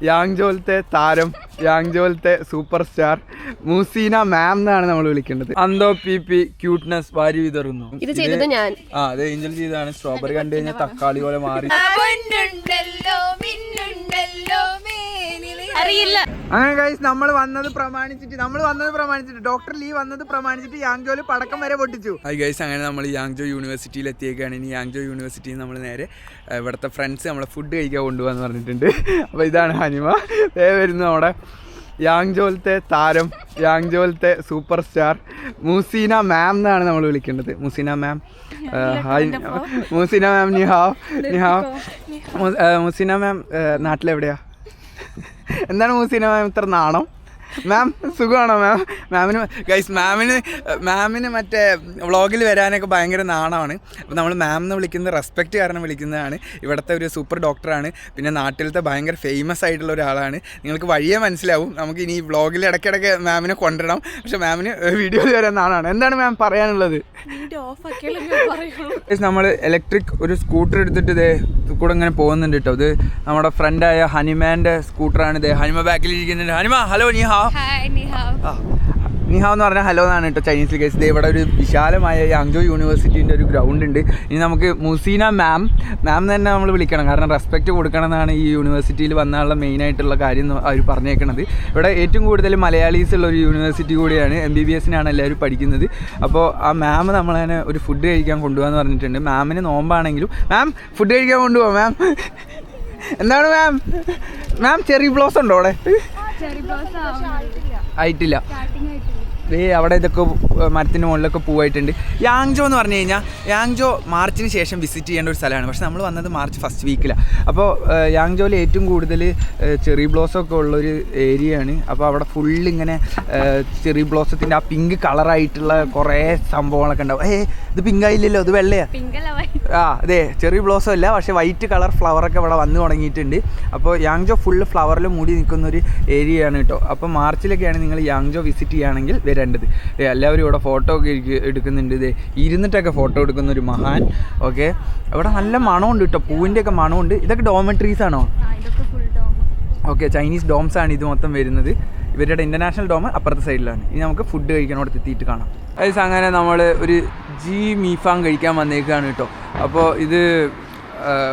യാങ്ജോലത്തെ താരം, യാങ്ജോലത്തെ super star Museena മാം എന്നാണ് നമ്മൾ വിളിക്കേണ്ടത്. അന്തോ പി പി ക്യൂട്ട്നെസ് വാരി വിതറുന്നു. ഇത് ചെയ്തത് ഞാൻ. അത് ഏഞ്ചൽ ചെയ്തതാണ്. സ്ട്രോബെറി കണ്ടു കഴിഞ്ഞാൽ തക്കാളി പോലെ മാറി. അറിയില്ല. അങ്ങനെ ഗൈസ് നമ്മൾ വന്നത് പ്രമാണിച്ചിട്ട് ഡോക്ടർ ലീ വന്നത് പ്രമാണിച്ചിട്ട് യാങ്ജോയിൽ പടക്കം വരെ പൊട്ടിച്ചു. ഹായ് ഗൈസ്, അങ്ങനെ നമ്മൾ യാങ്ജോ യൂണിവേഴ്സിറ്റിയിൽ എത്തിയേക്കാണ്. ഇനി യാങ്ജോ യൂണിവേഴ്സിറ്റിയിൽ നമ്മൾ നേരെ ഇവിടുത്തെ ഫ്രണ്ട്സ് നമ്മളെ ഫുഡ് കഴിക്കാൻ കൊണ്ടുപോകാന്ന് പറഞ്ഞിട്ടുണ്ട്. അപ്പോൾ ഇതാണ് ഹനിമ വരുന്നു. നമ്മുടെ യാങ്ജോലത്തെ താരം, യാങ്ജോലത്തെ സൂപ്പർ സ്റ്റാർ മുസീന മാം എന്നാണ് നമ്മൾ വിളിക്കേണ്ടത്. മുസീന മാം, ഹായ് മുസീന മാം, നീ ഹാവ്. മുസീന മാം നാട്ടിലെവിടെയാ? എന്താണ് മുസീന മാം ഇത്ര നാണം? മാം സുഖമാണോ മാം? മാമിന് മറ്റേ വ്ളോഗിൽ വരാനൊക്കെ ഭയങ്കര നാണമാണ്. അപ്പോൾ നമ്മൾ മാം എന്ന് വിളിക്കുന്നത് റെസ്പെക്റ്റ് കാരണം വിളിക്കുന്നതാണ്. ഇവിടുത്തെ ഒരു സൂപ്പർ ഡോക്ടറാണ്. പിന്നെ നാട്ടിലത്തെ ഭയങ്കര ഫേമസ് ആയിട്ടുള്ള ഒരാളാണ്. നിങ്ങൾക്ക് വഴിയേ മനസ്സിലാവും. നമുക്ക് ഇനി വ്ളോഗിൽ ഇടയ്ക്കിടയ്ക്ക് മാമിനെ കൊണ്ടുവരണം. പക്ഷെ മാമിന് വീഡിയോയിൽ വരാൻ നാണാണ്. എന്താണ് മാം പറയാനുള്ളത്? നമ്മൾ ഇലക്ട്രിക് ഒരു സ്കൂട്ടർ എടുത്തിട്ട് ഇതേ കൂടെ ഇങ്ങനെ പോകുന്നുണ്ട് കേട്ടോ. ഇത് നമ്മുടെ ഫ്രണ്ടായ ഹനിമാൻ്റെ സ്കൂട്ടറാണ്. ഇതേ ഹനിമ ബാക്കിൽ ഇരിക്കുന്നുണ്ട്. ഹനിമ ഹലോ, നീ ഹാവ്. നിഹാവ് എന്ന് പറഞ്ഞാൽ ഹലോ എന്നാണ് കേട്ടോ ചൈനീസിൽ. കേസ് ഇത് ഇവിടെ ഒരു വിശാലമായ യാങ്ജോ യൂണിവേഴ്സിറ്റീൻ്റെ ഒരു ഗ്രൗണ്ട് ഉണ്ട്. ഇനി നമുക്ക് മുസീന മാം തന്നെ നമ്മൾ വിളിക്കണം. കാരണം റെസ്പെക്റ്റ് കൊടുക്കണം എന്നാണ് ഈ യൂണിവേഴ്സിറ്റിയിൽ വന്നാലുള്ള മെയിനായിട്ടുള്ള കാര്യം അവർ പറഞ്ഞേക്കണത്. ഇവിടെ ഏറ്റവും കൂടുതൽ മലയാളീസ് ഉള്ള ഒരു യൂണിവേഴ്സിറ്റി കൂടിയാണ്. MBBSനാണ് എല്ലാവരും പഠിക്കുന്നത്. അപ്പോൾ ആ മാം നമ്മളതിനെ ഒരു ഫുഡ് കഴിക്കാൻ കൊണ്ടുപോകാമെന്ന് പറഞ്ഞിട്ടുണ്ട്. മാമിന് നോമ്പാണെങ്കിലും മാം ഫുഡ് കഴിക്കാൻ കൊണ്ടുപോകാം. മാം എന്താണ് മാം ചെറി ബ്ലോസ് ഉണ്ടോ അവിടെ? ആയിട്ടില്ല. അവിടെ ഇതൊക്കെ മരത്തിൻ്റെ മുകളിലൊക്കെ പൂവായിട്ടുണ്ട്. യാങ്ജോ എന്ന് പറഞ്ഞു കഴിഞ്ഞാൽ യാങ്ജോ മാർച്ചിന് ശേഷം വിസിറ്റ് ചെയ്യേണ്ട ഒരു സ്ഥലമാണ്. പക്ഷെ നമ്മൾ വന്നത് മാർച്ച് ഫസ്റ്റ് വീക്കിലാണ്. അപ്പോൾ യാങ്ജോയിൽ ഏറ്റവും കൂടുതൽ ചെറി ബ്ലോസമൊക്കെ ഉള്ളൊരു ഏരിയയാണ്. അപ്പോൾ അവിടെ ഫുള്ളിങ്ങനെ ചെറി ബ്ലോസത്തിൻ്റെ ആ പിങ്ക് കളറായിട്ടുള്ള കുറേ സംഭവങ്ങളൊക്കെ ഉണ്ടാവും. ഇത് പിങ്കായില്ലല്ലോ, ഇത് വെള്ളയാണ്. അതെ, ചെറി ബ്ലോസം അല്ല, പക്ഷേ വൈറ്റ് കളർ ഫ്ലവറൊക്കെ ഇവിടെ വന്ന് തുടങ്ങിയിട്ടുണ്ട്. അപ്പോൾ യാങ്ജോ ഫുള്ള് ഫ്ലവറിൽ മൂടി നിൽക്കുന്ന ഒരു ഏരിയയാണ് കേട്ടോ. അപ്പോൾ മാർച്ചിലൊക്കെയാണ് നിങ്ങൾ യാങ്ജോ വിസിറ്റ് ചെയ്യുകയാണെങ്കിൽ വരേണ്ടത്. എല്ലാവരും ഇവിടെ ഫോട്ടോ ഒക്കെ എടുക്കുന്നുണ്ട്. ഇതേ ഇരുന്നിട്ടൊക്കെ ഫോട്ടോ എടുക്കുന്ന ഒരു മഹാൻ. ഓക്കെ, ഇവിടെ നല്ല മണമുണ്ട് കേട്ടോ, പൂവിൻ്റെയൊക്കെ മണമുണ്ട്. ഇതൊക്കെ ഡോമെട്രീസ് ആണോ? ഓക്കെ, ചൈനീസ് ഡോംസ് ആണ് ഇത് മൊത്തം വരുന്നത്. ഇവരുടെ ഇൻ്റർനാഷണൽ ഡോം അപ്പുറത്തെ സൈഡിലാണ്. ഇനി നമുക്ക് ഫുഡ് കഴിക്കാനോട് എത്തിയിട്ട് കാണാം. ഗൈസ്, അങ്ങനെ നമ്മൾ ഒരു മീഫാങ് കഴിക്കാൻ വന്നേക്കാണ് കേട്ടോ. അപ്പോൾ ഇത്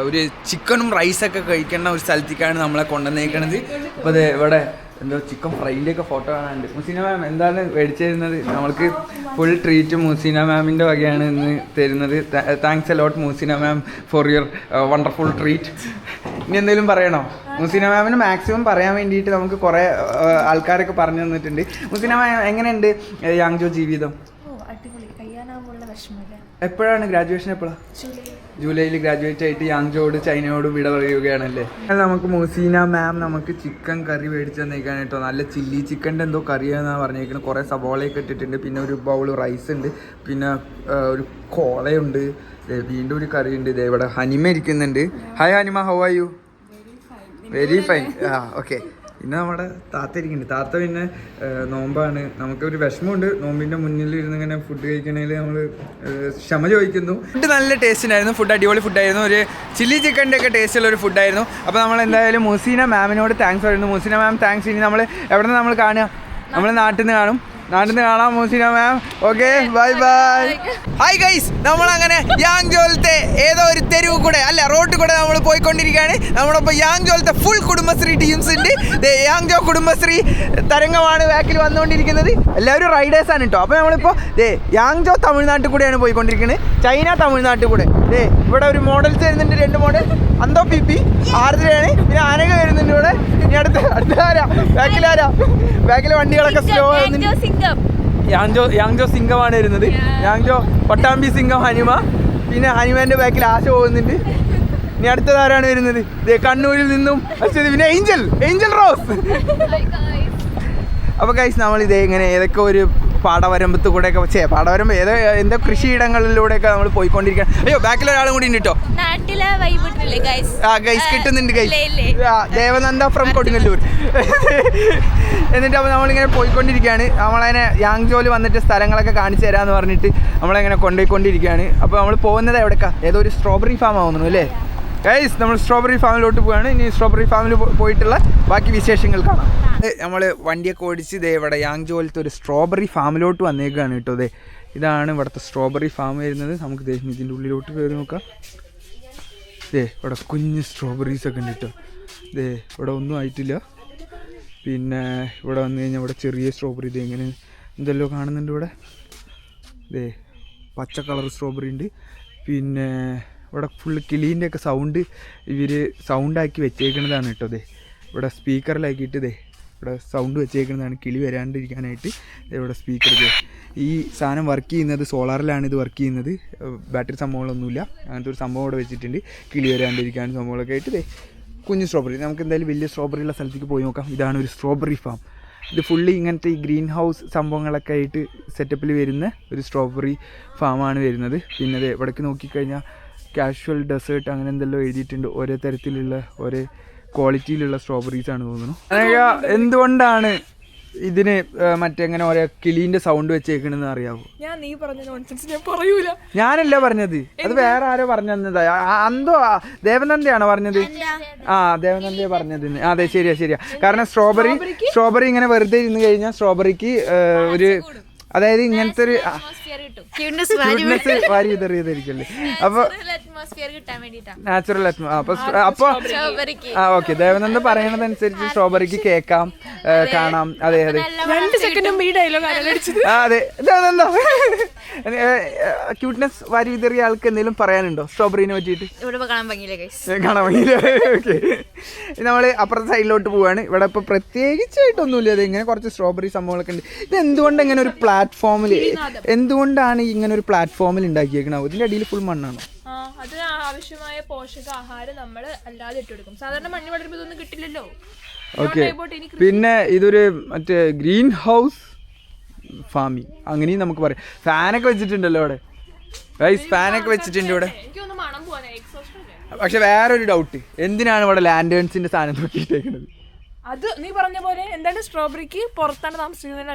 ഒരു ചിക്കനും റൈസൊക്കെ കഴിക്കേണ്ട ഒരു സ്ഥലത്തേക്കാണ് നമ്മളെ കൊണ്ടുവന്നേക്കണത്. അപ്പോൾ അതെ, ഇവിടെ എന്തോ ചിക്കൻ ഫ്രൈൻ്റെയൊക്കെ ഫോട്ടോ കാണാനുണ്ട്. മുസീന മാം എന്താണ് മേടിച്ചു തരുന്നത്? നമ്മൾക്ക് ഫുൾ ട്രീറ്റ് മുസീന മാമിൻ്റെ വകയാണ് ഇന്ന് തരുന്നത്. Thanks a lot Museena ma'am for your wonderful treat. ഇനി എന്തെങ്കിലും പറയണോ? മുസീന മാമിന് മാക്സിമം പറയാൻ വേണ്ടിയിട്ട് നമുക്ക് കുറേ ആൾക്കാരൊക്കെ പറഞ്ഞു തന്നിട്ടുണ്ട്. മുസീന മാം എങ്ങനെയുണ്ട് യാങ്ജോ ജീവിതം? എപ്പോഴാണ് ഗ്രാജുവേഷൻ? എപ്പോഴാണ്? ജൂലൈയിൽ ഗ്രാജുവേറ്റ് ആയിട്ട് യാങ്ജോയോട് ചൈനയോട് വിട പറയുകയാണല്ലേ. നമുക്ക് മുസീന മാം നമുക്ക് ചിക്കൻ കറി മേടിച്ച് തന്നേക്കാൻ കേട്ടോ. നല്ല ചില്ലി ചിക്കൻ്റെ എന്തോ കറിയാണെന്നാണ് പറഞ്ഞേക്കുന്നത്. കുറേ സവോളയൊക്കെ ഇട്ടിട്ടുണ്ട്. പിന്നെ ഒരു ബൗൾ റൈസ് ഉണ്ട്. പിന്നെ ഒരു കോളയുണ്ട്. വീണ്ടും ഒരു കറി ഉണ്ട്. ഇതേ ഇവിടെ ഹനിമ ഇരിക്കുന്നുണ്ട്. Hi Hanima, how are you? Very fine. Okay. പിന്നെ നമ്മുടെ താത്ത ഇരിക്കുന്നുണ്ട്. താത്ത പിന്നെ നോമ്പാണ്. നമുക്കൊരു വിഷമമുണ്ട് നോമ്പിൻ്റെ മുന്നിൽ ഇരുന്ന് ഇങ്ങനെ ഫുഡ് കഴിക്കണേൽ നമ്മൾ ക്ഷമ ചോദിക്കുന്നു. ഫുഡ് നല്ല ടേസ്റ്റിനായിരുന്നു. ഫുഡ് അടിപൊളി ഫുഡായിരുന്നു. ഒരു ചില്ലി ചിക്കൻ്റെ ഒക്കെ ടേസ്റ്റുള്ള ഒരു ഫുഡായിരുന്നു. അപ്പോൾ നമ്മൾ എന്തായാലും മുസീന മാമിനോട് താങ്ക്സ് പറയുന്നു. മുസീന മാം താങ്ക്സ്. ഇനി നമ്മൾ എവിടെ നിന്ന് നമ്മൾ കാണുക? നമ്മൾ നാട്ടിൽ നിന്ന് കാണും. നാട്ടിൽ നിന്ന് കാണാം Museena ma'am. Okay, bye bye. Hi guys, നമ്മളങ്ങനെ യാങ്ജോലത്തെ ഏതോ ഒരു തെരുവ് കൂടെ അല്ല റോഡിൽ കൂടെ നമ്മൾ പോയിക്കൊണ്ടിരിക്കുകയാണ്. നമ്മളിപ്പോൾ യാങ്ജോലത്തെ ഫുൾ കുടുംബശ്രീ ടീംസ് ഉണ്ട്. യാങ്ജോ കുടുംബശ്രീ തരംഗമാണ് ബാക്കിൽ വന്നുകൊണ്ടിരിക്കുന്നത്. എല്ലാവരും റൈഡേഴ്സാണ് കേട്ടോ. അപ്പോൾ നമ്മളിപ്പോൾ യാങ്ജോ തമിഴ്നാട്ടിൽ കൂടെയാണ് പോയിക്കൊണ്ടിരിക്കുന്നത്. ചൈന തമിഴ്നാട്ടിൽ കൂടെ. ഇവിടെ ഒരു മോഡൽസ് വരുന്നുണ്ട്, 2 മോഡൽ. അന്തോ പി പി ആർദ്രയാണ്. പിന്നെ ആനക വരുന്നുണ്ട് ഇവിടെ. ഇനി അടുത്താരാ? ബാക്കിലെ വണ്ടികളൊക്കെ സ്ലോ ആവുന്നുണ്ട്. യാങ്ജോ സിംഗമാണ് വരുന്നത്. യാങ്ജോ പട്ടാമ്പി സിംഗം ഹനിമ. പിന്നെ ഹനിമാൻ്റെ ബാക്കിൽ ആശ പോകുന്നുണ്ട്. ഇനി അടുത്തതാരാണ് വരുന്നത്? കണ്ണൂരിൽ നിന്നും പിന്നെ ഏഞ്ചൽ റോസ്. അപ്പോൾ ഗൈസ്, നമ്മളിതേ ഇങ്ങനെ ഏതൊക്കെ ഒരു പാടവരമ്പത്ത് കൂടെയൊക്കെ പാടവരമ്പ് എന്തോ കൃഷിയിടങ്ങളിലൂടെയൊക്കെ നമ്മൾ പോയിക്കൊണ്ടിരിക്കുകയാണ്. അയ്യോ, ബാക്കിൽ ഒരാളും കൂടി ഉണ്ട് കേട്ടോ. ഗൈസ് കിട്ടുന്നുണ്ട് ഗൈസ്. ദേവനന്ദ ഫ്രം കൊടുങ്ങല്ലൂർ. എന്നിട്ട് അപ്പോൾ നമ്മളിങ്ങനെ പോയിക്കൊണ്ടിരിക്കുകയാണ്. നമ്മളതിനെ യാങ്ജോയിൽ വന്നിട്ട് സ്ഥലങ്ങളൊക്കെ കാണിച്ചു തരാമെന്ന് പറഞ്ഞിട്ട് നമ്മളെങ്ങനെ കൊണ്ടുപോയിക്കൊണ്ടിരിക്കുകയാണ്. അപ്പോൾ നമ്മൾ പോകുന്നത് എവിടേക്കാണ്? ഏതോ ഒരു സ്ട്രോബെറി ഫാം ആവുന്നു അല്ലേ? ഗൈസ് നമ്മൾ സ്ട്രോബെറി ഫാമിലോട്ട് പോവുകയാണ്. ഇനി സ്ട്രോബെറി ഫാമിൽ പോയിട്ടുള്ള ബാക്കി വിശേഷങ്ങൾ കാണാം. നമ്മൾ വണ്ടിയൊക്കെ ഓടിച്ച് ഇതേ ഇവിടെ യാങ്ജോലത്തെ ഒരു സ്ട്രോബെറി ഫാമിലോട്ട് വന്നേക്കാണ് കേട്ടോ. അതെ ഇതാണ് ഇവിടുത്തെ സ്ട്രോബെറി ഫാം വരുന്നത്. നമുക്ക് ഇതിൻ്റെ ഉള്ളിലോട്ട് കയറി നോക്കാം. ഇതേ ഇവിടെ കുഞ്ഞ് സ്ട്രോബെറീസൊക്കെ ഉണ്ട് കേട്ടോ. ഇതേ ഇവിടെ ഒന്നും ആയിട്ടില്ല. പിന്നെ ഇവിടെ വന്നു കഴിഞ്ഞാൽ ഇവിടെ ചെറിയ സ്ട്രോബെറി ഇത് എങ്ങനെ എന്തെല്ലോ കാണുന്നുണ്ട് ഇവിടെ. ഇതേ പച്ച കളർ സ്ട്രോബെറി ഉണ്ട്. പിന്നെ ഇവിടെ ഫുള്ള് കിളീൻ്റെ ഒക്കെ സൗണ്ട് ഇവർ സൗണ്ടാക്കി വെച്ചേക്കുന്നതാണ് കേട്ടോ. അതെ ഇവിടെ സ്പീക്കറിലാക്കിയിട്ട് ഇതേ ഇവിടെ സൗണ്ട് വെച്ചേക്കുന്നതാണ് കിളി വരാണ്ടിരിക്കാനായിട്ട്. ഇവിടെ സ്പീക്കർ ഈ സാധനം വർക്ക് ചെയ്യുന്നത് സോളാറിലാണ്. ഇത് വർക്ക് ചെയ്യുന്നത് ബാറ്ററി സംഭവങ്ങളൊന്നുമില്ല. അങ്ങനത്തെ ഒരു സംഭവം ഇവിടെ വെച്ചിട്ടുണ്ട് കിളി വരാണ്ടിരിക്കാനും സംഭവങ്ങളൊക്കെ ആയിട്ട്. ഇതേ കുഞ്ഞ് സ്ട്രോബെറി നമുക്ക് എന്തായാലും വലിയ സ്ട്രോബെറി ഉള്ള സ്ഥലത്തേക്ക് പോയി നോക്കാം. ഇതാണ് ഒരു സ്ട്രോബെറി ഫാം. ഇത് ഫുള്ളി ഇങ്ങനത്തെ ഈ ഗ്രീൻ ഹൗസ് സംഭവങ്ങളൊക്കെ ആയിട്ട് സെറ്റപ്പിൽ വരുന്ന ഒരു സ്ട്രോബെറി ഫാമാണ് വരുന്നത്. പിന്നെ അത് ഇവിടേക്ക് നോക്കിക്കഴിഞ്ഞാൽ കാഷ്വൽ ഡെസേർട്ട് അങ്ങനെ എന്തെല്ലോ എഴുതിയിട്ടുണ്ട്. ഓരോ തരത്തിലുള്ള ഓരോ ക്വാളിറ്റിയിലുള്ള സ്ട്രോബെറീസാണ് തോന്നുന്നു. എന്തുകൊണ്ടാണ് ഇതിന് മറ്റെങ്ങനെ ഓരോ കിളീൻ്റെ സൗണ്ട് വെച്ചേക്കണെന്ന് അറിയാവോ? ഞാനല്ല പറഞ്ഞത്, അത് വേറെ ആരോ പറഞ്ഞു തന്നതാ. അന്തോ ദേവനന്ദയാണോ പറഞ്ഞത്? ആ ദേവനന്ദയെ പറഞ്ഞത്. അതെ ശരിയാ. കാരണം സ്ട്രോബെറി ഇങ്ങനെ വെറുതെ ഇരുന്ന് കഴിഞ്ഞാൽ സ്ട്രോബെറിക്ക് ഒരു അതായത് ഇങ്ങനത്തെ ഒരു വാരി വിതറിയതായിരിക്കല്ലേ. അപ്പൊ നാച്ചുറൽ അപ്പൊ ഓക്കെ ദേവനന്ദ പറയണതനുസരിച്ച് സ്ട്രോബെറിക്ക് കേൾക്കാം, കാണാം. അതെ ദേവനന്ദ ക്യൂട്ട്നെസ് വാരി വിതറിയ ആൾക്ക് എന്തെങ്കിലും പറയാനുണ്ടോ സ്ട്രോബെറിനെ പറ്റിയിട്ട്? കാണാൻ ഭംഗിയില്ല. ഓക്കെ നമ്മൾ അപ്പുറത്തെ സൈഡിലോട്ട് പോവാണ്. ഇവിടെ ഇപ്പൊ പ്രത്യേകിച്ചായിട്ടൊന്നുമില്ല. അത് ഇങ്ങനെ കുറച്ച് സ്ട്രോബെറി സംഭവങ്ങളൊക്കെ ഉണ്ട്. ഇത് എന്തുകൊണ്ട് ഇങ്ങനെ ഒരു പ്ലാറ്റ്ഫോമിൽ എന്തുകൊണ്ടാണ് ഇങ്ങനെ ഒരു പ്ലാറ്റ്ഫോമിൽ ഉണ്ടാക്കിയേക്കണത്? ഇതിന്റെ അടിയിൽ ഫുൾ മണ്ണാണോ? അതിന് ആവശ്യമായ പോഷകാഹാരം നമ്മൾ അല്ലാതെ ഇട്ടെടുക്കും. സാധാരണ മണ്ണ് വളരുമ്പോൾ ഇതൊന്നും കിട്ടില്ലല്ലോ. ഓക്കെ പിന്നെ ഇതൊരു മറ്റേ ഗ്രീൻ ഹൗസ് ഫാമിങ് അങ്ങനെയും നമുക്ക് പറയാം. ഫാനൊക്കെ വെച്ചിട്ടുണ്ടല്ലോ ഇവിടെ. ഫാനൊക്കെ വെച്ചിട്ടുണ്ട് ഇവിടെ. പക്ഷെ വേറൊരു ഡൗട്ട്, എന്തിനാണ് ഇവിടെ ലാൻഡേൺസിന്റെ സാധനം നോക്കിയിട്ടേക്കുന്നത്? അത് നീ പറഞ്ഞ പോലെ എന്താണ് സ്ട്രോബെറിക്ക് പുറത്താണ് താമസിക്കുന്നത്,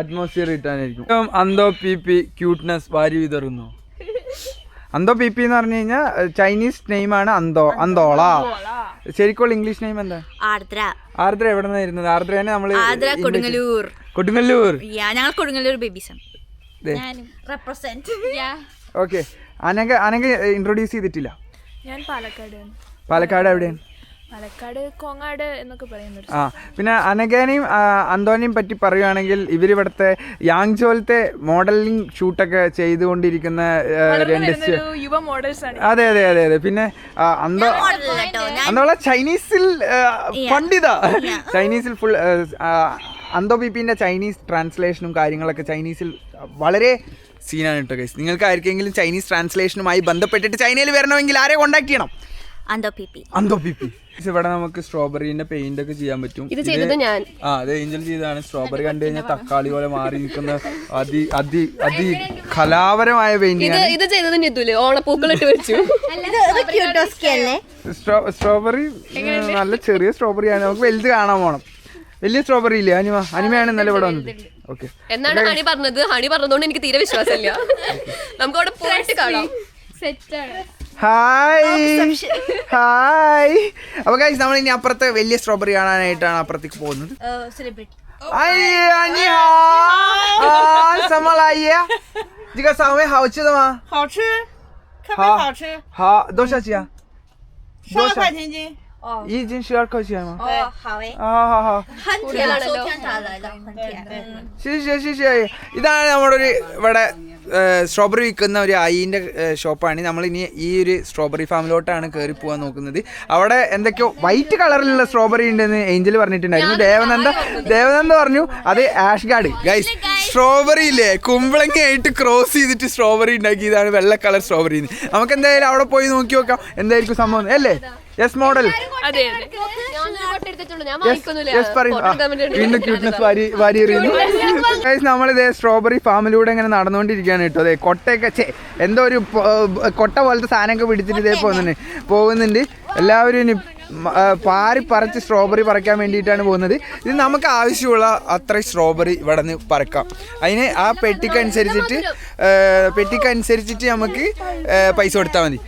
അറ്റ്മോസ്ഫിയർ കിട്ടാനായിരിക്കും. അന്തോ പി ക്യൂട്ട്നെസ് വാരി വിതറുന്നു. അന്തോ പി എന്ന് പറഞ്ഞു കഴിഞ്ഞാൽ ചൈനീസ് നെയിമാണ് അന്തോള. ശരിക്കുള്ള ഇംഗ്ലീഷ് നെയിം എന്താ? ആർദ്ര. എവിടെ നിന്നാണ് ഇരുന്നത്? ആർദ്രനെ നമ്മള് കൊടുങ്ങല്ലൂർ. ഞങ്ങൾ കൊടുങ്ങല്ലൂർ ബേബീസ്. ഓക്കെ അനക ഇൻട്രൊഡ്യൂസ് ചെയ്തിട്ടില്ല. ഞാൻ പാലക്കാട് എവിടെയാണ്? കോങ്ങാട് എന്നൊക്കെ പറയുന്നത്. പിന്നെ അനഘേനെയും അന്തോനെയും പറ്റി പറയുകയാണെങ്കിൽ ഇവരിവിടുത്തെ യാങ്ജോലത്തെ മോഡലിംഗ് ഷൂട്ടൊക്കെ ചെയ്തുകൊണ്ടിരിക്കുന്ന യുവ മോഡൽസ് ആണ്. അതെ. പിന്നെ അന്തോള ചൈനീസിൽ പണ്ഡിത. ചൈനീസിൽ ഫുൾ അന്തോ പിപിന്റെ ചൈനീസ് ട്രാൻസ്ലേഷനും കാര്യങ്ങളൊക്കെ ചൈനീസിൽ വളരെ സീനാണ് കേട്ടോ ഗൈസ്. നിങ്ങൾക്ക് ആർക്കെങ്കിലും ചൈനീസ് ട്രാൻസ്ലേഷനുമായി ബന്ധപ്പെട്ടിട്ട് ചൈനയിൽ വരണമെങ്കിൽ ആരെ കോണ്ടാക്ട് ചെയ്യണം? അന്തോ പിപി. ഇവിടെ നമുക്ക് സ്ട്രോബെറിന്റെ പെയിന്റ് ഒക്കെ ചെയ്യാൻ പറ്റും. ഇത് ചെയ്തത് ഞാൻ. അതെ ഏഞ്ചൽ ചെയ്തതാണ്. സ്ട്രോബെറി കണ്ടു കഴിഞ്ഞാൽ തക്കാളി പോലെ മാറി നിൽക്കുന്ന അതി കലാപരമായ പെയിന്റിംഗ്. ഇത് ചെയ്തത് നിതുല് ഓണപ്പൂക്കളിട്ട് വെച്ചു. സ്ട്രോബെറി നല്ല ചെറിയ സ്ട്രോബെറിയാണ്. നമുക്ക് വലുത് കാണാൻ പോണം. വലിയ സ്ട്രോബെറി ഇല്ലേ അനിമയാണ് ഇന്നലെ ഇവിടെ വന്നത്. ഓക്കെ എന്നാണ് ഹണി പറഞ്ഞതുകൊണ്ട് എനിക്ക് തീരെ വിശ്വാസമില്ല. നമുക്ക് അവിടെ പോയിട്ട് കാണാം. ഹായ്. അപ്പൊ ഗൈസ് നമ്മൾ ഇനി അപ്പുറത്തെ വലിയ സ്ട്രോബെറി കാണാനായിട്ടാണ് അപ്പുറത്തേക്ക് പോകുന്നത്. ഇതാണ് നമ്മുടെ ഒരു ഇവിടെ സ്ട്രോബെറി വിൽക്കുന്ന ഒരു അയിൻ്റെ ഷോപ്പാണ്. നമ്മളിനി ഈ ഒരു സ്ട്രോബെറി ഫാമിലോട്ടാണ് കയറി പോകാൻ നോക്കുന്നത്. അവിടെ എന്തൊക്കെയോ വൈറ്റ് കളറിലുള്ള സ്ട്രോബെറി ഉണ്ടെന്ന് ഏഞ്ചൽ പറഞ്ഞിട്ടുണ്ടായിരുന്നു. ദേവനന്ദ പറഞ്ഞു അത് ആഷ് ഗാർഡ്. ഗൈസ് സ്ട്രോബെറി ഇല്ലേ കുമ്പളങ്ങയായിട്ട് ക്രോസ് ചെയ്തിട്ട് സ്ട്രോബെറി ഉണ്ടാക്കിയതാണ് വെള്ള കളർ സ്ട്രോബെറി. നമുക്ക് എന്തായാലും അവിടെ പോയി നോക്കി നോക്കാം എന്തായിരിക്കും സംഭവം അല്ലേ? Yes model. വീണ്ടും ക്യൂട്ട്നെസ് വാരി എറിയുന്നു. നമ്മളിതേ സ്ട്രോബെറി ഫാമിലൂടെ ഇങ്ങനെ നടന്നുകൊണ്ടിരിക്കുകയാണ് കേട്ടോ. അതെ കൊട്ടയൊക്കെ എന്തോ ഒരു കൊട്ട പോലത്തെ സാധനമൊക്കെ പിടിച്ചിട്ട് ഇതേ പോകുന്നുണ്ട്. എല്ലാവരും ഇനി പറിച്ച് സ്ട്രോബെറി പറിക്കാൻ വേണ്ടിയിട്ടാണ് പോകുന്നത്. ഇത് നമുക്ക് ആവശ്യമുള്ള അത്ര സ്ട്രോബെറി ഇവിടെ നിന്ന് പറിക്കാം. അതിന് ആ പെട്ടിക്കനുസരിച്ചിട്ട് നമുക്ക് പൈസ കൊടുത്താൽ മതി.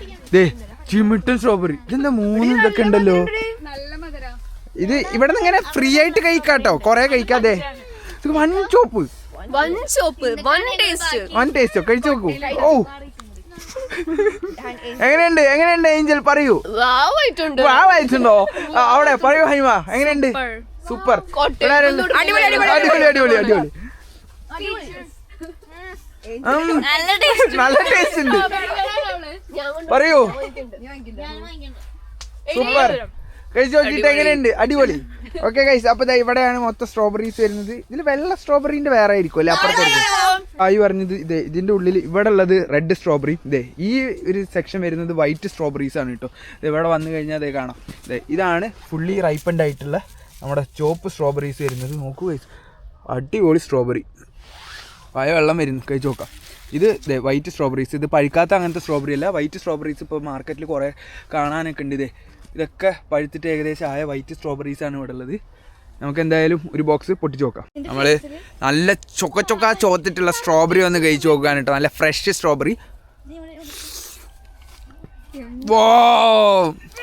ചിമിട്ടൻ സ്ട്രോബെറി. ഇതെന്താ 3 ഇതൊക്കെ ഉണ്ടല്ലോ. ഇത് ഇവിടെ നിന്ന് ഇങ്ങനെ ഫ്രീ ആയിട്ട് കഴിക്കാട്ടോ, കൊറേ കഴിക്കാതെ. വൺ ചോപ്പ്, വൺ ടേസ്റ്റോ കഴിച്ചു നോക്കൂ. ഓ എങ്ങനെയുണ്ട് ഏഞ്ചൽ പറയൂ. വാവായിട്ടുണ്ടോ അവിടെ? പറയൂ ഹൈമ, എങ്ങനെയുണ്ട്? സൂപ്പർ, അടിപൊളി അടിപൊളി അടിപൊളി അടിപൊളി. നല്ല ടേസ്റ്റ് ഉണ്ട്. പറയൂ. സൂപ്പർ, കഴിച്ചു നോക്കിയിട്ട് എങ്ങനെയുണ്ട്? അടിപൊളി. ഓക്കെ ഗൈസ്, അപ്പൊ ഇവിടെയാണ് മൊത്തം സ്ട്രോബെറീസ് വരുന്നത്. ഇതിൽ വെള്ള സ്ട്രോബെറിന്റെ വേറെ ആയിരിക്കും അല്ലെ? അപ്പുറത്തേക്ക് ആയി പറഞ്ഞത് ഇതേ. ഇതിന്റെ ഉള്ളിൽ ഇവിടെ ഉള്ളത് റെഡ് സ്ട്രോബെറി. ഇതേ ഈ ഒരു സെക്ഷൻ വരുന്നത് വൈറ്റ് സ്ട്രോബെറീസ് ആണ് കേട്ടോ. ഇവിടെ വന്നു കഴിഞ്ഞാൽ അതേ കാണാം. ഇതാണ് ഫുള്ളി റൈപ്പൻഡ് ആയിട്ടുള്ള നമ്മുടെ ചോപ്പ് സ്ട്രോബെറീസ് വരുന്നത്. നോക്കൂ ഗൈസ്, അടിപൊളി സ്ട്രോബെറി. വായ വെള്ളം വരുന്നു, കഴിച്ച് നോക്കാം. ഇത് വൈറ്റ് സ്ട്രോബെറീസ്. ഇത് പഴുക്കാത്ത അങ്ങനത്തെ സ്ട്രോബെറി അല്ല, വൈറ്റ് സ്ട്രോബെറീസ്. ഇപ്പോൾ മാർക്കറ്റിൽ കുറേ കാണാനൊക്കെ ഉണ്ട്. ഇതൊക്കെ പഴുത്തിട്ട് ഏകദേശം ആയ വൈറ്റ് സ്ട്രോബെറീസ് ആണ് ഇവിടെ ഉള്ളത്. നമുക്ക് എന്തായാലും ഒരു ബോക്സ് പൊട്ടിച്ച് നോക്കാം. നമ്മൾ നല്ല ചൊക്ക ചോത്തിട്ടുള്ള സ്ട്രോബെറി ഒന്ന് കഴിച്ച് നോക്കാൻ കേട്ടോ. നല്ല ഫ്രഷ് സ്ട്രോബെറി. വോ,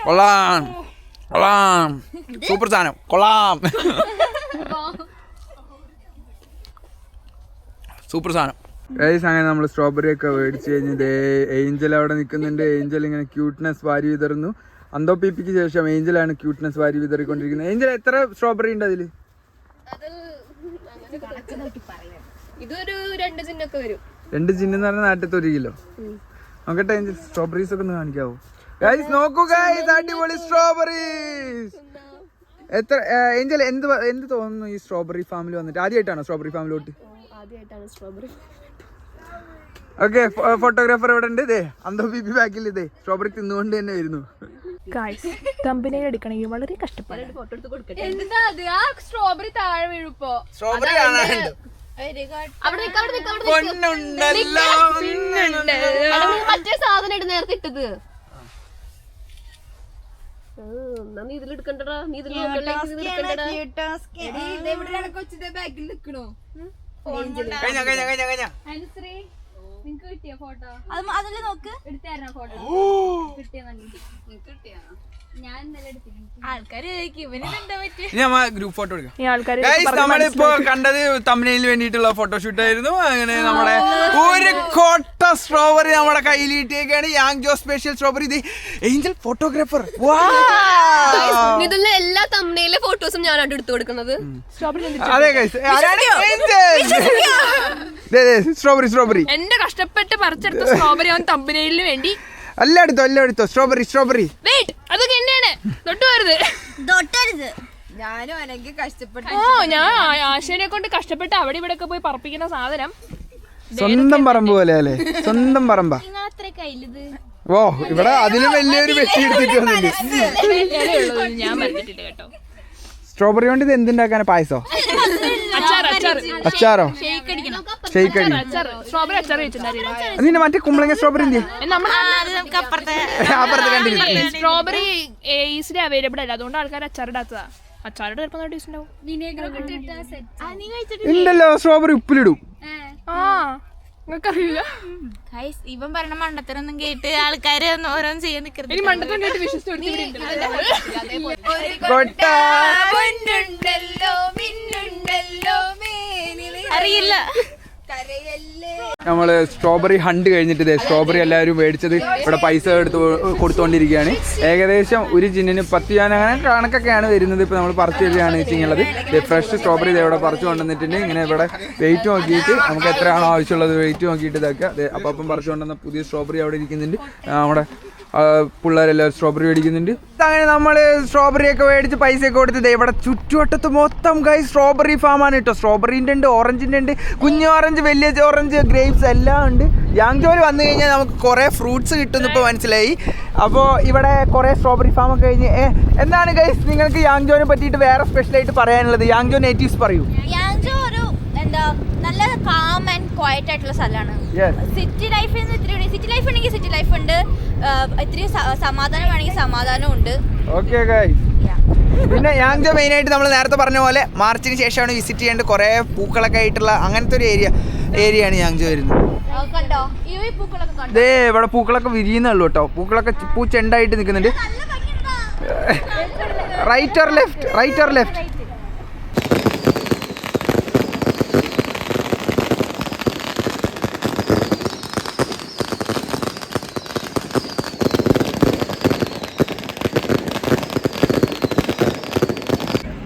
കൊള്ളാം കൊള്ളാം, സൂപ്പർ സാധനം, കൊള്ളാം, സൂപ്പർ സാധനം. അങ്ങനെ നമ്മൾ സ്ട്രോബെറി ഒക്കെ മേടിച്ച് കഴിഞ്ഞത് ഏഞ്ചൽ അവിടെ നിൽക്കുന്നുണ്ട്. ഏഞ്ചൽ ഇങ്ങനെ ക്യൂട്ട്നെസ് വാരി വിതറുന്നു. അന്തോ പിപ്പിക്ക് ശേഷം ഏഞ്ചലാണ് ക്യൂട്ട്നെസ് വാരി വിതറിക്കൊണ്ടിരിക്കുന്നത്. ഏഞ്ചൽ എത്ര സ്ട്രോബെറി ഉണ്ട് അതില്? ഇതൊരു 2 ജിന്നൊക്കെ വരും. 2 ജിന്നെന്ന് പറഞ്ഞാൽ നാട്ടിലത്തെ 1 കിലോ. നോക്കട്ടെ ഏഞ്ചൽ, സ്ട്രോബെറീസ് ഒക്കെ ഒന്ന് കാണിക്കാവോ? ഗൈസ് നോക്കൂ ഗൈസ്, അടിപൊളി സ്ട്രോബെറീസ്. എത്ര ഏഞ്ചൽ എന്ത് തോന്നുന്നു ഈ സ്ട്രോബെറി ഫാമിൽ വന്നിട്ട്? ആദ്യമായിട്ടാണോ സ്ട്രോബെറി ഫാമിലോട്ട്? ആദ്യമായിട്ടാണ് സ്ട്രോബെറി. ഓക്കെ, ഫോട്ടോഗ്രാഫർ ഇവിടെ ഉണ്ട്. ഇതേ അന്തോ ബിബി ബാക്കിൽ ഇതേ സ്ട്രോബെറി തിന്നുകൊണ്ട് തന്നെ വരുന്നു. തമ്പനയിൽ എടുക്കണമെങ്കിൽ വളരെ കഷ്ടപ്പാട്. ഫോട്ടോ എടുത്ത് കൊടുക്കട്ടെ. എന്താ അത്? ആ സ്ട്രോബെറി താഴെ വീഴുപ്പോ. സ്ട്രോബെറി കാണാനുണ്ട്. മറ്റേ സാധനം ഇട്ട് നേരത്തെ ഇട്ടത്. നീ ഇതിലെടുക്കണ്ടടാ, നീ ഇതിൽ ഗ്രൂപ്പ് ഫോട്ടോ എടുക്കാം. നമ്മളിപ്പോ കണ്ടത് തമ്പനയിലിന് വേണ്ടിയിട്ടുള്ള ഫോട്ടോഷൂട്ട് ആയിരുന്നു. അങ്ങനെ നമ്മുടെ ഒരു കോട്ട സ്ട്രോബെറി നമ്മുടെ കയ്യിൽ കിട്ടിയേക്കാണ്. യാങ്ജോ സ്പെഷ്യൽ സ്ട്രോബെറി. ഇത് ഏഞ്ചൽ ഫോട്ടോഗ്രാഫർ. ഇതിലുള്ള എല്ലാ തമ്പനയിലെ ഫോട്ടോസും ഞാനാണ് എടുത്തു കൊടുക്കുന്നത്. അതെ സ്ട്രോബെറി സ്ട്രോബെറി എന്റെ കഷ്ടപ്പെട്ട് പറിച്ചെടുത്ത സ്ട്രോബെറി അവൻ തമ്പനയിലിന് വേണ്ടി എല്ലാം എടുത്തോ. സ്ട്രോബെറി സ്ട്രോബെറി അതൊക്കെ എന്നെയാണ്. തൊട്ടരുത്. ഞാനും അല്ലെങ്കിൽ കഷ്ടപ്പെട്ടു. ഞാൻ ആശയനെ കൊണ്ട് കഷ്ടപ്പെട്ട് അവിടെ ഇവിടെ ഒക്കെ പോയി പറപ്പിക്കുന്ന സാധനം സ്വന്തം പറമ്പ് പോലെ അല്ലേ? സ്വന്തം പറമ്പാ. ഓ, ഇവിടെ അതിലും വലിയൊരു വെട്ടി എടുത്തിട്ട് വന്നിട്ടുണ്ട്. ഞാൻ പറഞ്ഞിട്ടില്ല കേട്ടോ. സ്ട്രോബെറി കൊണ്ട് ഇത് എന്തുണ്ടാക്കാനാ? പായസോ? അച്ചാറോ? ഷെയ്ക്ക് അടി. സ്ട്രോബെറി അച്ചാർ വെച്ചിട്ടുണ്ടായിരുന്നു. അതിന്റെ മറ്റേ കുമ്പളങ്ങ സ്ട്രോബെറി എന്ത്? സ്ട്രോബെറി ഈസിലി അവൈലബിൾ അല്ല, അതുകൊണ്ട് ആൾക്കാർ അച്ചാറിടാത്തതാ. അച്ചാറിട്ട് ചിലപ്പോൾ ടേസ്റ്റ് ഉണ്ടാവും. ഉണ്ടല്ലോ, സ്ട്രോബെറി ഉപ്പിലിടും. നിങ്ങൾക്കറിയില്ല? ഇവൻ പറഞ്ഞ മണ്ടത്തരൊന്നും കേട്ട് ആൾക്കാര് ഓരോന്ന് ചെയ്യാൻ നിൽക്കുന്നത്. ഇനി മണ്ടത്തരം കേട്ട് വിശ്വസിച്ചു അറിയില്ല. നമ്മള് സ്ട്രോബെറി ഹണ്ട് കഴിഞ്ഞിട്ട് സ്ട്രോബെറി എല്ലാവരും മേടിച്ചത് ഇവിടെ പൈസ എടുത്ത് കൊടുത്തോണ്ടിരിക്കുകയാണ്. ഏകദേശം ഒരു ജിന്നിന് 10 അങ്ങനെ കണക്കൊക്കെയാണ് വരുന്നത്. ഇപ്പൊ നമ്മൾ പറിച്ചു തരികയാണ് വെച്ചിട്ടുള്ളത്. ഫ്രഷ് സ്ട്രോബെറി ഇവിടെ പറിച്ചു കൊണ്ടുവന്നിട്ടുണ്ട്. ഇങ്ങനെ ഇവിടെ വെയിറ്റ് നോക്കിയിട്ട് നമുക്ക് എത്രയാണോ ആവശ്യമുള്ളത് വെയിറ്റ് നോക്കിയിട്ട് ഇതൊക്കെ അപ്പം പറിച്ചു കൊണ്ടുവന്ന പുതിയ സ്ട്രോബെറി അവിടെ ഇരിക്കുന്നുണ്ട്. നമ്മുടെ പിള്ളേരെല്ലാവരും സ്ട്രോബെറി മേടിക്കുന്നുണ്ട്. അങ്ങനെ നമ്മൾ സ്ട്രോബെറി ഒക്കെ മേടിച്ച് പൈസയൊക്കെ കൊടുത്തത് ഇവിടെ ചുറ്റുവട്ടത്ത് മൊത്തം സ്ട്രോബെറി ഫാമാണ് കേട്ടോ. സ്ട്രോബെറിൻ്റെ ഉണ്ട്, ഓറഞ്ചിൻ്റെ ഉണ്ട്, കുഞ്ഞു ഓറഞ്ച്, വലിയ ഓറഞ്ച്, ഗ്രേപ്സ് എല്ലാം ഉണ്ട്. യാങ്ജോയിൽ വന്നു കഴിഞ്ഞാൽ നമുക്ക് കുറേ ഫ്രൂട്ട്സ് കിട്ടുമെന്ന് ഇപ്പോൾ മനസ്സിലായി. അപ്പോൾ ഇവിടെ കുറേ സ്ട്രോബെറി ഫാമൊക്കെ കഴിഞ്ഞ് എന്താണ് ഗൈസ് നിങ്ങൾക്ക് യാങ്ജോനെ പറ്റിയിട്ട് വേറെ സ്പെഷ്യലായിട്ട് പറയാനുള്ളത്? യാങ്ജോ നേറ്റീവ്സ് പറയൂ. യാങ്ജോ ഒരു നല്ല കാം ആൻഡ് ക്വയറ്റ് ആയിട്ടുള്ള സ്ഥലമാണ്. സിറ്റി ലൈഫ് ഉണ്ടെങ്കിൽ സിറ്റി ലൈഫ് ഉണ്ട്, ഇത്തിരി സമാധാനം വേണമെങ്കിൽ സമാധാനം ഉണ്ട്. ഓക്കെ ഗൈസ്, പിന്നെ യാങ്ജോ മെയിനായിട്ട് നമ്മൾ നേരത്തെ പറഞ്ഞ പോലെ മാർച്ചിന് ശേഷമാണ് വിസിറ്റ് ചെയ്യേണ്ട കുറേ പൂക്കളൊക്കെ ആയിട്ടുള്ള അങ്ങനത്തെ ഒരു ഏരിയയാണ് യാങ്ജോ വരുന്നത്. കണ്ടോ ഈ പൂക്കളൊക്കെ കണ്ടോ? ദേ ഇവിടെ പൂക്കളൊക്കെ വിരിയുന്നുള്ളൂ കേട്ടോ. പൂക്കളൊക്കെ പൂച്ചെണ്ടായിട്ട് നിൽക്കുന്നുണ്ട്. Right or left? Right or left?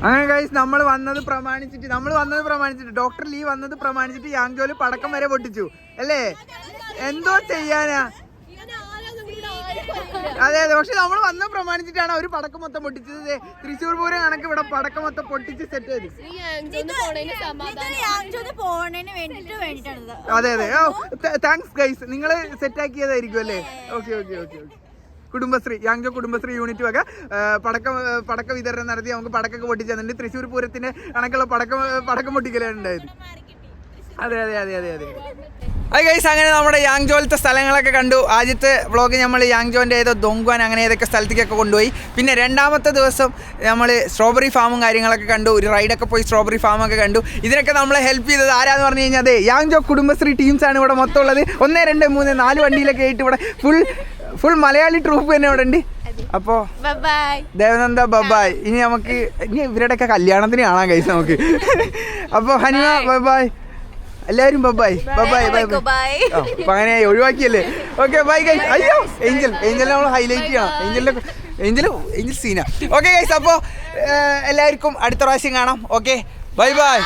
അങ്ങനെ ഗൈസ് നമ്മൾ വന്നത് പ്രമാണിച്ചിട്ട് ഡോക്ടർ ലീ വന്നത് പ്രമാണിച്ചിട്ട് യാങ്ജോല് പടക്കം വരെ പൊട്ടിച്ചു അല്ലേ? എന്തോ ചെയ്യാനാ? അതെ അതെ, പക്ഷെ നമ്മൾ വന്ന പ്രമാണിച്ചിട്ടാണ് അവര് പടക്കം മൊത്തം പൊട്ടിച്ചത്. തൃശ്ശൂർ പൂരം കണക്ക് ഇവിടെ പടക്കം മൊത്തം പൊട്ടിച്ച് സെറ്റ് ചെയ്തു. അതെ അതെ, താങ്ക്സ് ഗൈസ്, നിങ്ങൾ സെറ്റ് ആക്കിയതായിരിക്കും അല്ലേ? Okay okay okay okay. Kudumbashree, യാങ്ജോ കുടുംബശ്രീ യൂണിറ്റ് വക പടക്ക വിതരണം നടത്തി നമുക്ക് പടക്കൊക്കെ പൊട്ടിച്ചു തന്നിട്ടുണ്ട്. തൃശ്ശൂർ പൂരത്തിന് കണക്കുള്ള പടക്കം പൊട്ടിക്കലാണ് ഉണ്ടായത്. അതെ അതെ അതെ അതെ അതെ. അത് ഗൈസ്, അങ്ങനെ നമ്മുടെ യാങ്ജോലത്തെ സ്ഥലങ്ങളൊക്കെ കണ്ടു. ആദ്യത്തെ വ്ളോഗ് നമ്മൾ യാങ്ജോൻ്റെ ഏതോ ദോങ്ക്വാൻ അങ്ങനെ ഏതൊക്കെ സ്ഥലത്തേക്കൊക്കെ കൊണ്ടുപോയി. പിന്നെ രണ്ടാമത്തെ ദിവസം നമ്മൾ സ്ട്രോബെറി ഫാമും കാര്യങ്ങളൊക്കെ കണ്ടു. ഒരു റൈഡൊക്കെ പോയി സ്ട്രോബെറി ഫാമൊക്കെ കണ്ടു. ഇതിനൊക്കെ നമ്മളെ ഹെൽപ്പ് ചെയ്തത് ആരാന്ന് പറഞ്ഞു കഴിഞ്ഞാൽ അതെ യാങ്ജോ കുടുംബശ്രീ ടീംസാണ് ഇവിടെ മൊത്തം ഉള്ളത്. 1 2 3 4 വണ്ടിയിലൊക്കെ ആയിട്ട് ഇവിടെ ഫുൾ മലയാളി ട്രൂപ്പ് തന്നെ ഇവിടെ ഉണ്ട്. അപ്പോൾ ദേവനന്ദ ബബായ്. ഇനി ഇവരുടെയൊക്കെ കല്യാണത്തിന് കാണാം ഗൈസ് നമുക്ക്. അപ്പോൾ ഹനിമ ബബായ്, എല്ലാവരും ബബായ് ബബായ് ബൈ ബൈ. അപ്പൊ അങ്ങനെ ഒഴിവാക്കിയല്ലേ? Okay bye guys. അയ്യോ ഏഞ്ചലിനെ നമ്മൾ ഹൈലൈറ്റ് ചെയ്യണം. ഏഞ്ചൽ സീന. ഓക്കെ ഗൈസ്, അപ്പോൾ എല്ലാവർക്കും അടുത്ത പ്രാവശ്യം കാണാം. Okay bye by.